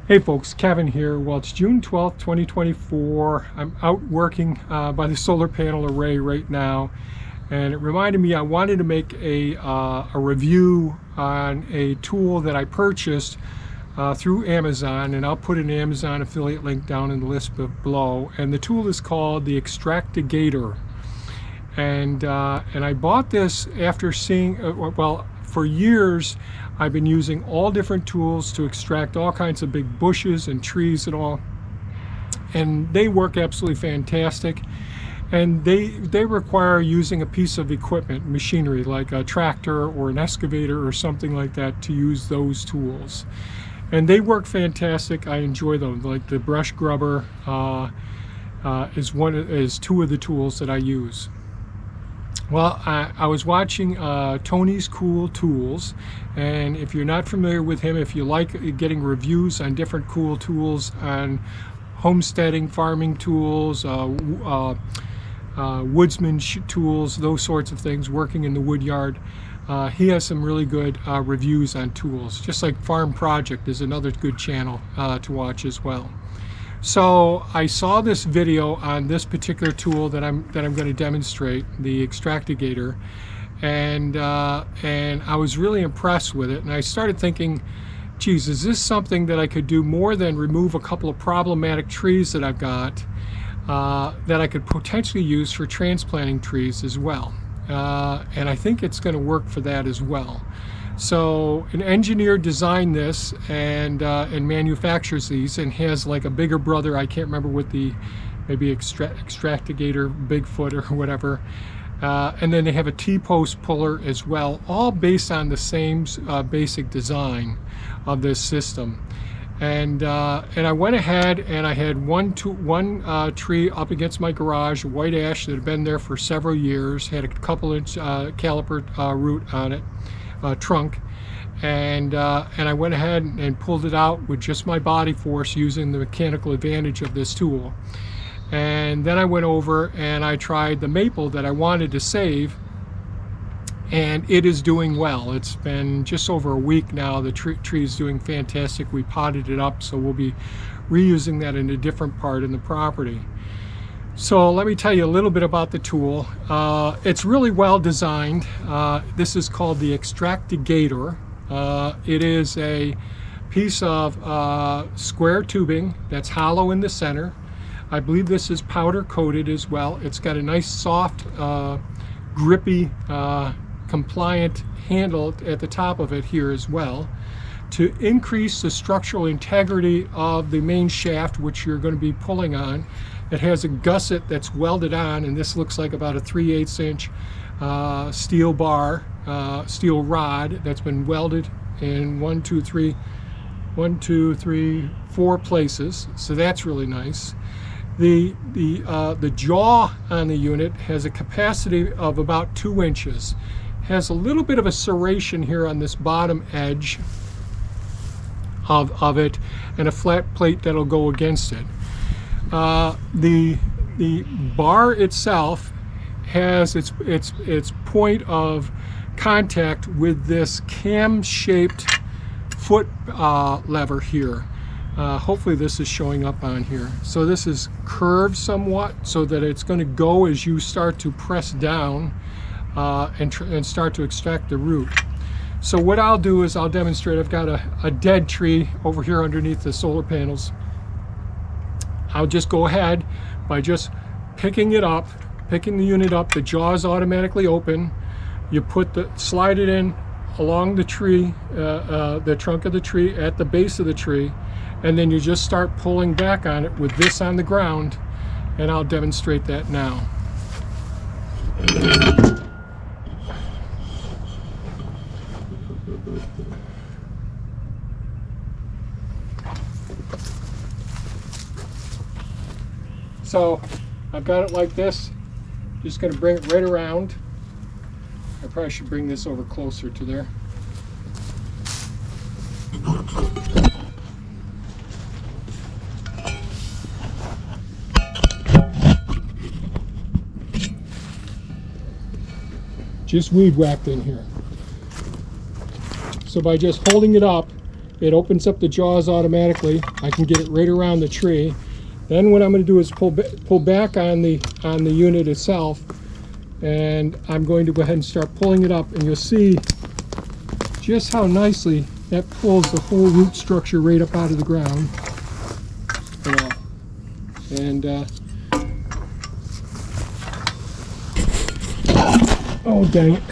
Hey folks, Kevin here. Well, it's June 12th, 2024. I'm out working by the solar panel array right now, and it reminded me I wanted to make a review on a tool that I purchased through Amazon, and I'll put an Amazon affiliate link down in the list below. And the tool is called the Extractigator, and I bought this after seeing for years I've been using all different tools to extract all kinds of big bushes and trees and all, and they work absolutely fantastic. And they require using a piece of equipment, machinery, like a tractor or an excavator or something like that to use those tools. And they work fantastic. I enjoy them. Like the brush grubber is two of the tools that I use. Well, I was watching Tony's Cool Tools, and if you're not familiar with him, if you like getting reviews on different cool tools, on homesteading, farming tools, woodsman tools, those sorts of things, working in the wood yard, he has some really good reviews on tools. Just like Farm Project is another good channel to watch as well. So I saw this video on this particular tool that I'm going to demonstrate, the Extractigator, and I was really impressed with it. And I started thinking, geez, is this something that I could do more than remove a couple of problematic trees that I've got that I could potentially use for transplanting trees as well? And I think it's going to work for that as well. So an engineer designed this and manufactures these, and has like a bigger brother. I can't remember what maybe Extractigator Bigfoot or whatever. And then they have a T-post puller as well, all based on the same basic design of this system. And I went ahead and I had one tree up against my garage, a white ash that had been there for several years, had a couple-inch caliper root on it. Trunk, and I went ahead and pulled it out with just my body force using the mechanical advantage of this tool. And then I went over and I tried the maple that I wanted to save, and it is doing well. It's been just over a week now. The tree is doing fantastic. We potted it up, so we'll be reusing that in a different part in the property. So let me tell you a little bit about the tool. It's really well designed. This is called the Extractigator. It is a piece of square tubing that's hollow in the center. I believe this is powder coated as well. It's got a nice soft, grippy, compliant handle at the top of it here as well, to increase the structural integrity of the main shaft, which you're going to be pulling on. It has a gusset that's welded on, and this looks like about a 3/8 inch steel bar, steel rod that's been welded in 4 places. So that's really nice. The jaw on the unit has a capacity of about 2 inches. Has a little bit of a serration here on this bottom edge of it, and a flat plate that'll go against it. The bar itself has its point of contact with this cam-shaped foot lever here. Hopefully this is showing up on here. So this is curved somewhat so that it's going to go as you start to press down and start to extract the root. So what I'll do is I'll demonstrate. I've got a dead tree over here underneath the solar panels. I'll just go ahead by just picking the unit up. The jaw is automatically open. You slide it in along the tree, the trunk of the tree, at the base of the tree, and then you just start pulling back on it with this on the ground, and I'll demonstrate that now. So I've got it like this. Just going to bring it right around. I probably should bring this over closer to there. Just weed whacked in here. So by just holding it up, it opens up the jaws automatically. I can get it right around the tree. Then what I'm going to do is pull back on the unit itself, and I'm going to go ahead and start pulling it up, and you'll see just how nicely that pulls the whole root structure right up out of the ground. And oh dang it.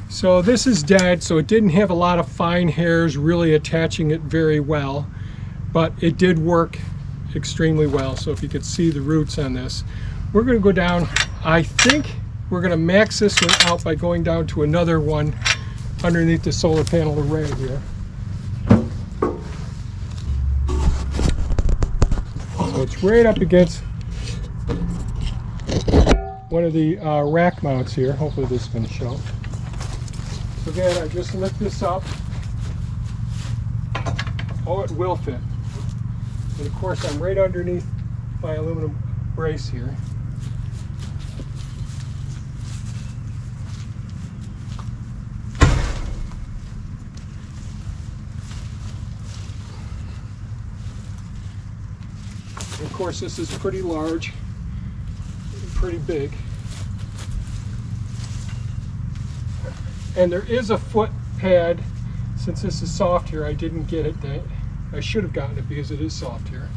So this is dead, so it didn't have a lot of fine hairs really attaching it very well, but it did work extremely well. So if you could see the roots on this, we're going to go down. I think we're going to max this one out by going down to another one underneath the solar panel array here. So it's right up against one of the rack mounts here. Hopefully this is going to show. So again, I just lift this up. Oh, it will fit. And of course, I'm right underneath my aluminum brace here. And of course, this is pretty large, pretty big. And there is a foot pad. Since this is soft here, I didn't get it. I should have gotten it because it is soft here,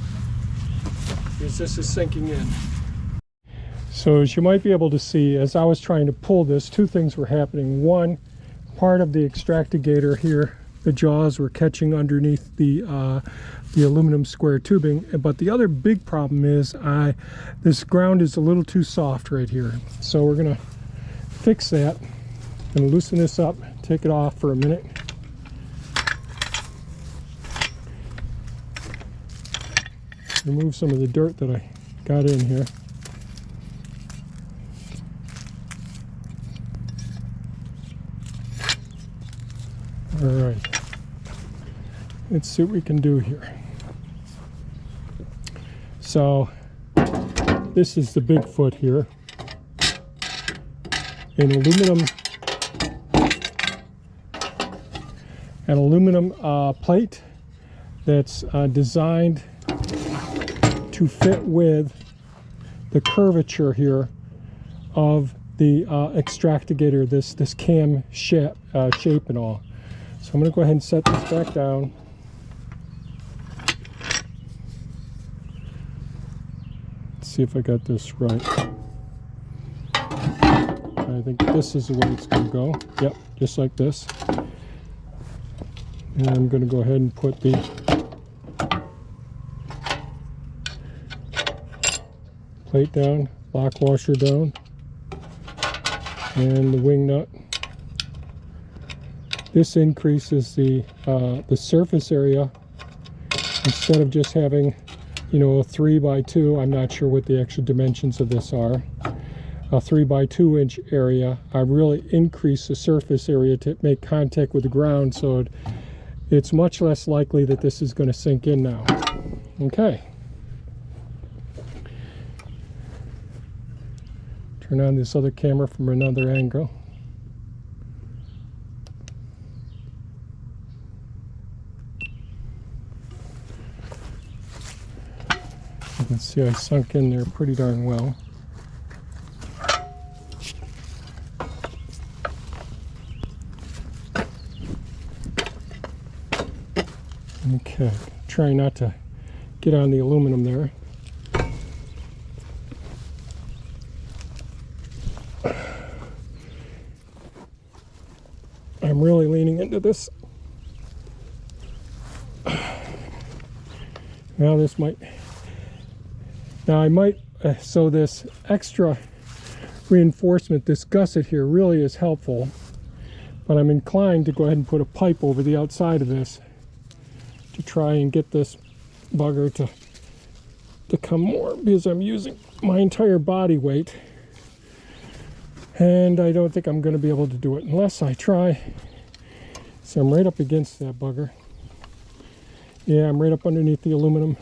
because this is sinking in. So as you might be able to see, as I was trying to pull this, two things were happening. One, part of the Extractigator here, the jaws were catching underneath the aluminum square tubing. But the other big problem is this ground is a little too soft right here. So we're going to fix that. I'm going to loosen this up, take it off for a minute. Remove some of the dirt that I got in here. All right, let's see what we can do here. So this is the Bigfoot here. An aluminum plate that's designed to fit with the curvature here of the Extractigator, this cam shape and all. So I'm going to go ahead and set this back down. Let's see if I got this right. I think this is the way it's going to go. Yep, just like this. And I'm going to go ahead and put the plate down, lock washer down, and the wing nut. This increases the surface area. Instead of just having, you know, a 3x2, I'm not sure what the actual dimensions of this are, a 3x2 inch area, I really increase the surface area to make contact with the ground, so it's much less likely that this is going to sink in now. Okay. Turn on this other camera from another angle. You can see I sunk in there pretty darn well. Okay, try not to get on the aluminum there. I'm really leaning into this. Now this might, so this extra reinforcement, this gusset here really is helpful, but I'm inclined to go ahead and put a pipe over the outside of this to try and get this bugger to come more, because I'm using my entire body weight, and I don't think I'm going to be able to do it unless I try. So I'm right up against that bugger. Yeah, I'm right up underneath the aluminum.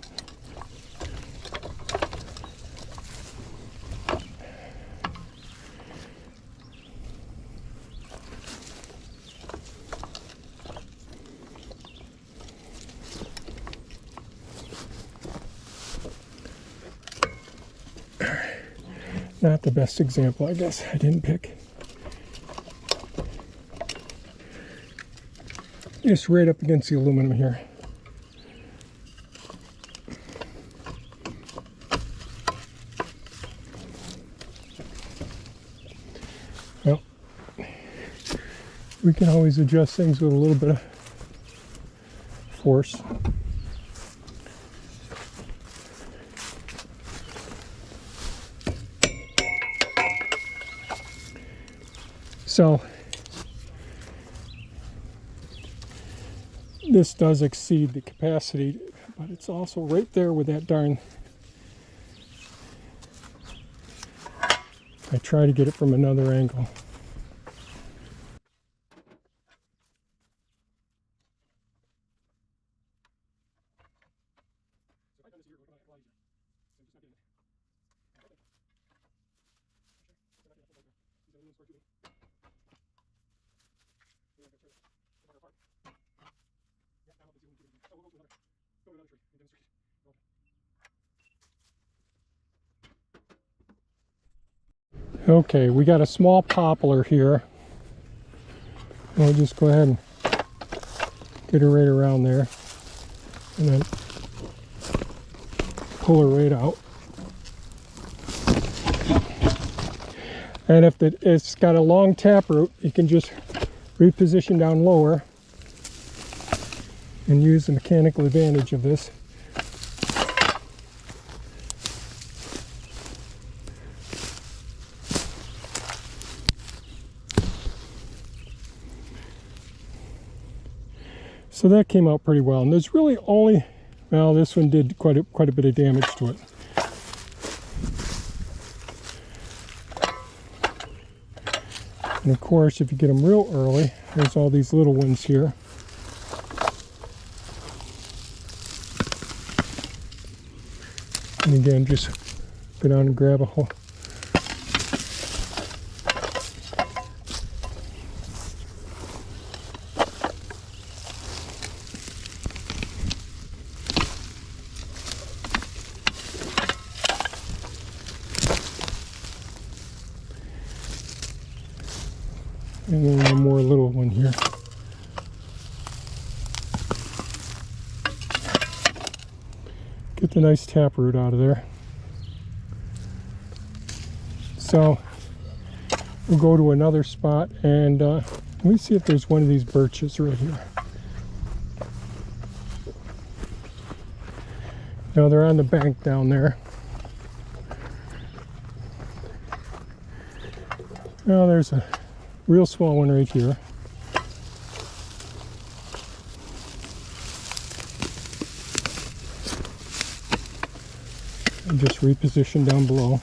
Not the best example, I guess, I didn't pick. Just right up against the aluminum here. Well, we can always adjust things with a little bit of force. So this does exceed the capacity, but it's also right there with that darn. I try to get it from another angle. Okay, we got a small poplar here. We'll just go ahead and get her right around there and then pull her right out. And if it's got a long taproot, you can just reposition down lower and use the mechanical advantage of this. So that came out pretty well, and there's really only, well, this one did quite a bit of damage to it. And of course, if you get them real early, there's all these little ones here. And again, just go down and grab a hole. And then one more little one here. Get the nice taproot out of there. So we'll go to another spot and let me see if there's one of these birches right here. No, they're on the bank down there. Well, there's a real small one right here. And just reposition down below.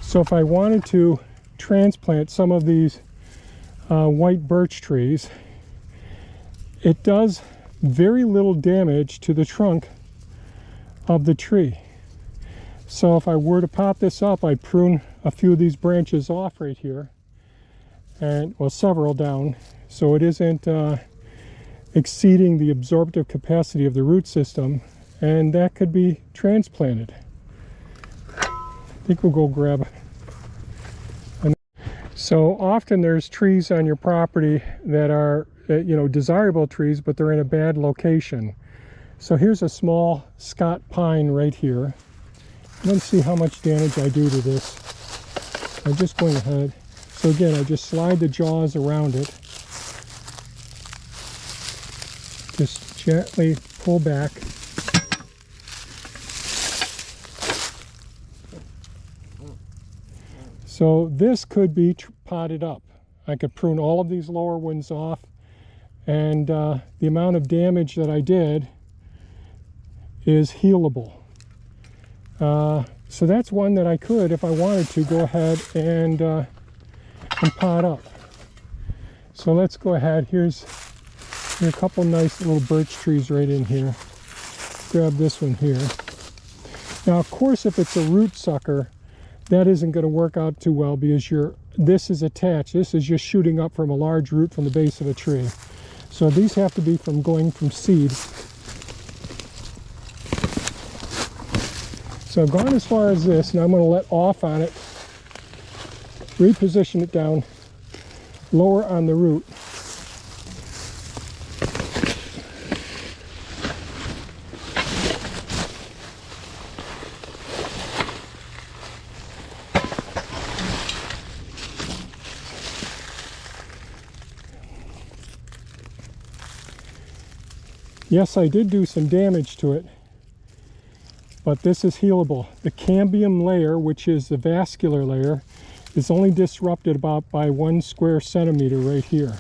So if I wanted to transplant some of these white birch trees, it does very little damage to the trunk of the tree. So if I were to pop this up, I'd prune a few of these branches off right here, and well, several down, so it isn't exceeding the absorptive capacity of the root system, and that could be transplanted. I think we'll go grab. So often there's trees on your property that are, you know, desirable trees, but they're in a bad location. So here's a small Scott pine right here. Let's see how much damage I do to this. I'm just going ahead. So again, I just slide the jaws around it. Just gently pull back. So this could be potted up. I could prune all of these lower ones off, and the amount of damage that I did is healable. So that's one that I could, if I wanted to, go ahead and pot up. So let's go ahead. Here's a couple nice little birch trees right in here. Grab this one here. Now, of course, if it's a root sucker, that isn't going to work out too well because this is attached. This is just shooting up from a large root from the base of a tree. So these have to be going from seed. So I've gone as far as this, and I'm going to let off on it, reposition it down, lower on the root. Yes, I did do some damage to it, but this is healable. The cambium layer, which is the vascular layer, is only disrupted about by 1 square centimeter right here,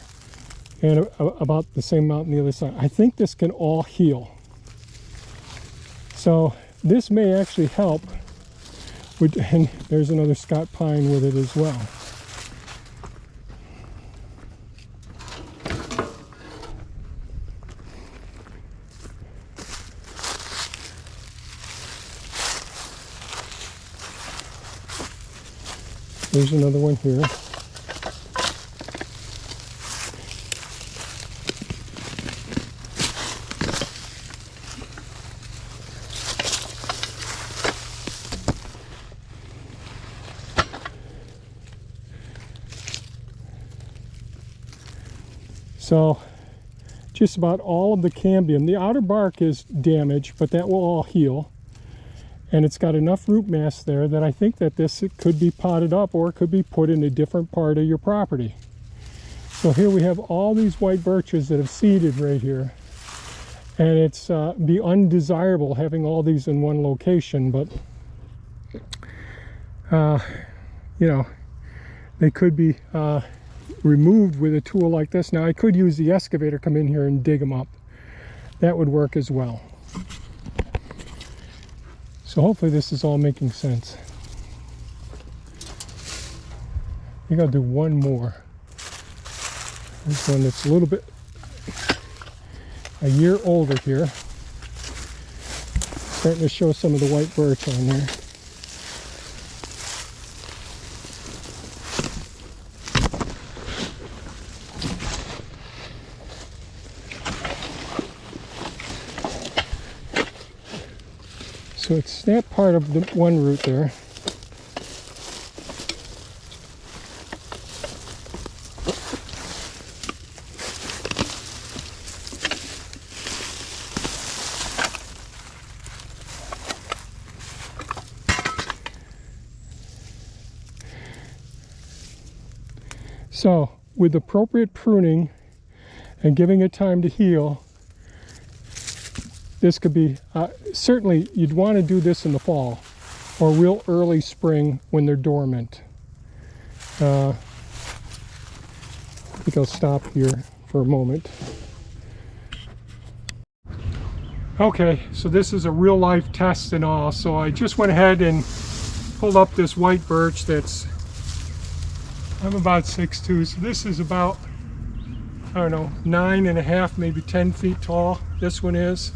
and about the same amount on the other side. I think this can all heal. So this may actually help with, and there's another Scott pine with it as well. There's another one here. So just about all of the cambium, the outer bark is damaged, but that will all heal. And it's got enough root mass there that I think that this could be potted up or it could be put in a different part of your property. So here we have all these white birches that have seeded right here. And it's be undesirable having all these in one location, but you know, they could be removed with a tool like this. Now I could use the excavator, come in here and dig them up. That would work as well. So hopefully this is all making sense. I think I'll do one more. This one that's a little bit a year older here. Starting to show some of the white birch on there. So it's snapped part of the one root there. So with appropriate pruning and giving it time to heal, this could be, certainly you'd want to do this in the fall or real early spring when they're dormant. I think I'll stop here for a moment. Okay, so this is a real life test and all. So I just went ahead and pulled up this white birch that's, I'm about 6'2", so this is about, I don't know, 9.5, maybe 10 feet tall. This one is.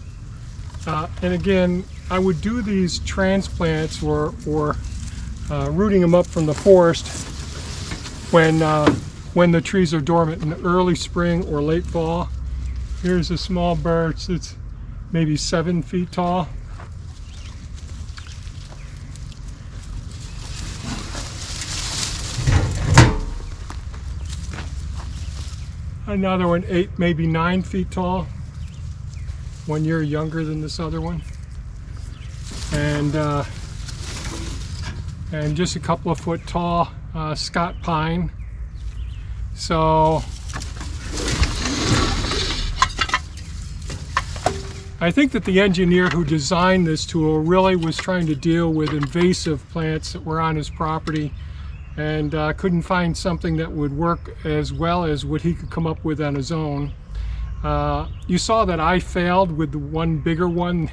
And again, I would do these transplants or rooting them up from the forest when the trees are dormant in the early spring or late fall. Here's a small birch that's maybe 7 feet tall. Another one 8, maybe 9 feet tall. 1 year younger than this other one, and just a couple of foot tall Scott pine. So I think that the engineer who designed this tool really was trying to deal with invasive plants that were on his property, and couldn't find something that would work as well as what he could come up with on his own. You saw that I failed with the one bigger one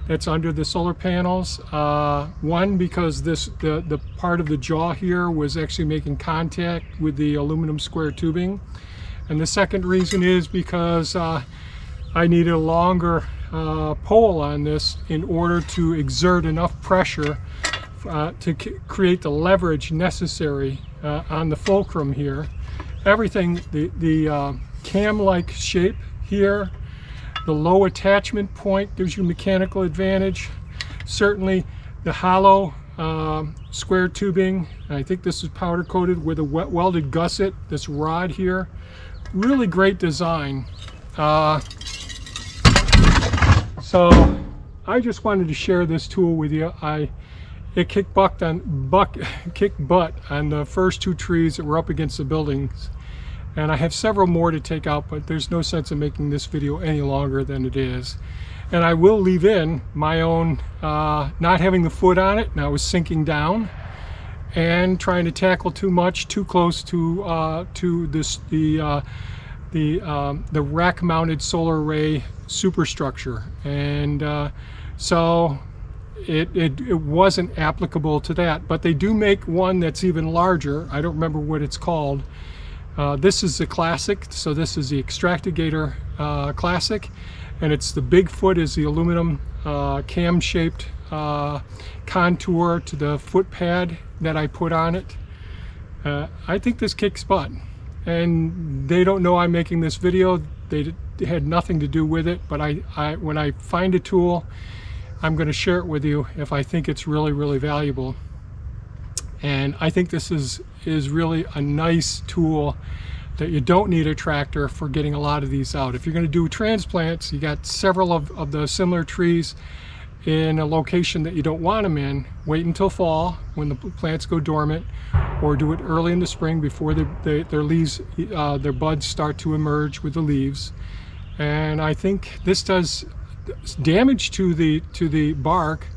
that's under the solar panels. One, because the part of the jaw here was actually making contact with the aluminum square tubing. And the second reason is because I needed a longer pole on this in order to exert enough pressure to create the leverage necessary on the fulcrum here. Everything, the cam-like shape here, the low attachment point gives you mechanical advantage. Certainly the hollow square tubing, I think this is powder coated with a welded gusset, this rod here, really great design. So I just wanted to share this tool with you. It kicked butt on the first 2 trees that were up against the buildings, and I have several more to take out, but there's no sense in making this video any longer than it is. And I will leave in my own not having the foot on it, and I was sinking down and trying to tackle too close to the rack mounted solar array superstructure, and so it wasn't applicable to that. But they do make one that's even larger. I don't remember what it's called. This is the Classic, so this is the Extractigator Classic, and it's the Bigfoot is the aluminum cam-shaped contour to the foot pad that I put on it. I think this kicks butt, and they don't know I'm making this video. They had nothing to do with it, but when I find a tool, I'm going to share it with you if I think it's really, really valuable. And I think this is really a nice tool that you don't need a tractor for getting a lot of these out. If you're going to do transplants, you got several of the similar trees in a location that you don't want them in, wait until fall when the plants go dormant, or do it early in the spring before their leaves, their buds start to emerge with the leaves. And I think this does damage to the bark,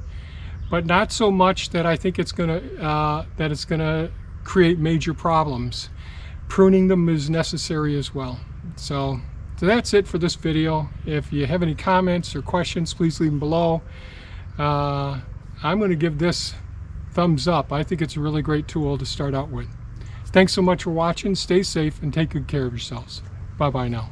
but not so much that I think it's gonna create major problems. Pruning them is necessary as well. So that's it for this video. If you have any comments or questions, please leave them below. I'm going to give this thumbs up. I think it's a really great tool to start out with. Thanks so much for watching. Stay safe and take good care of yourselves. Bye-bye now.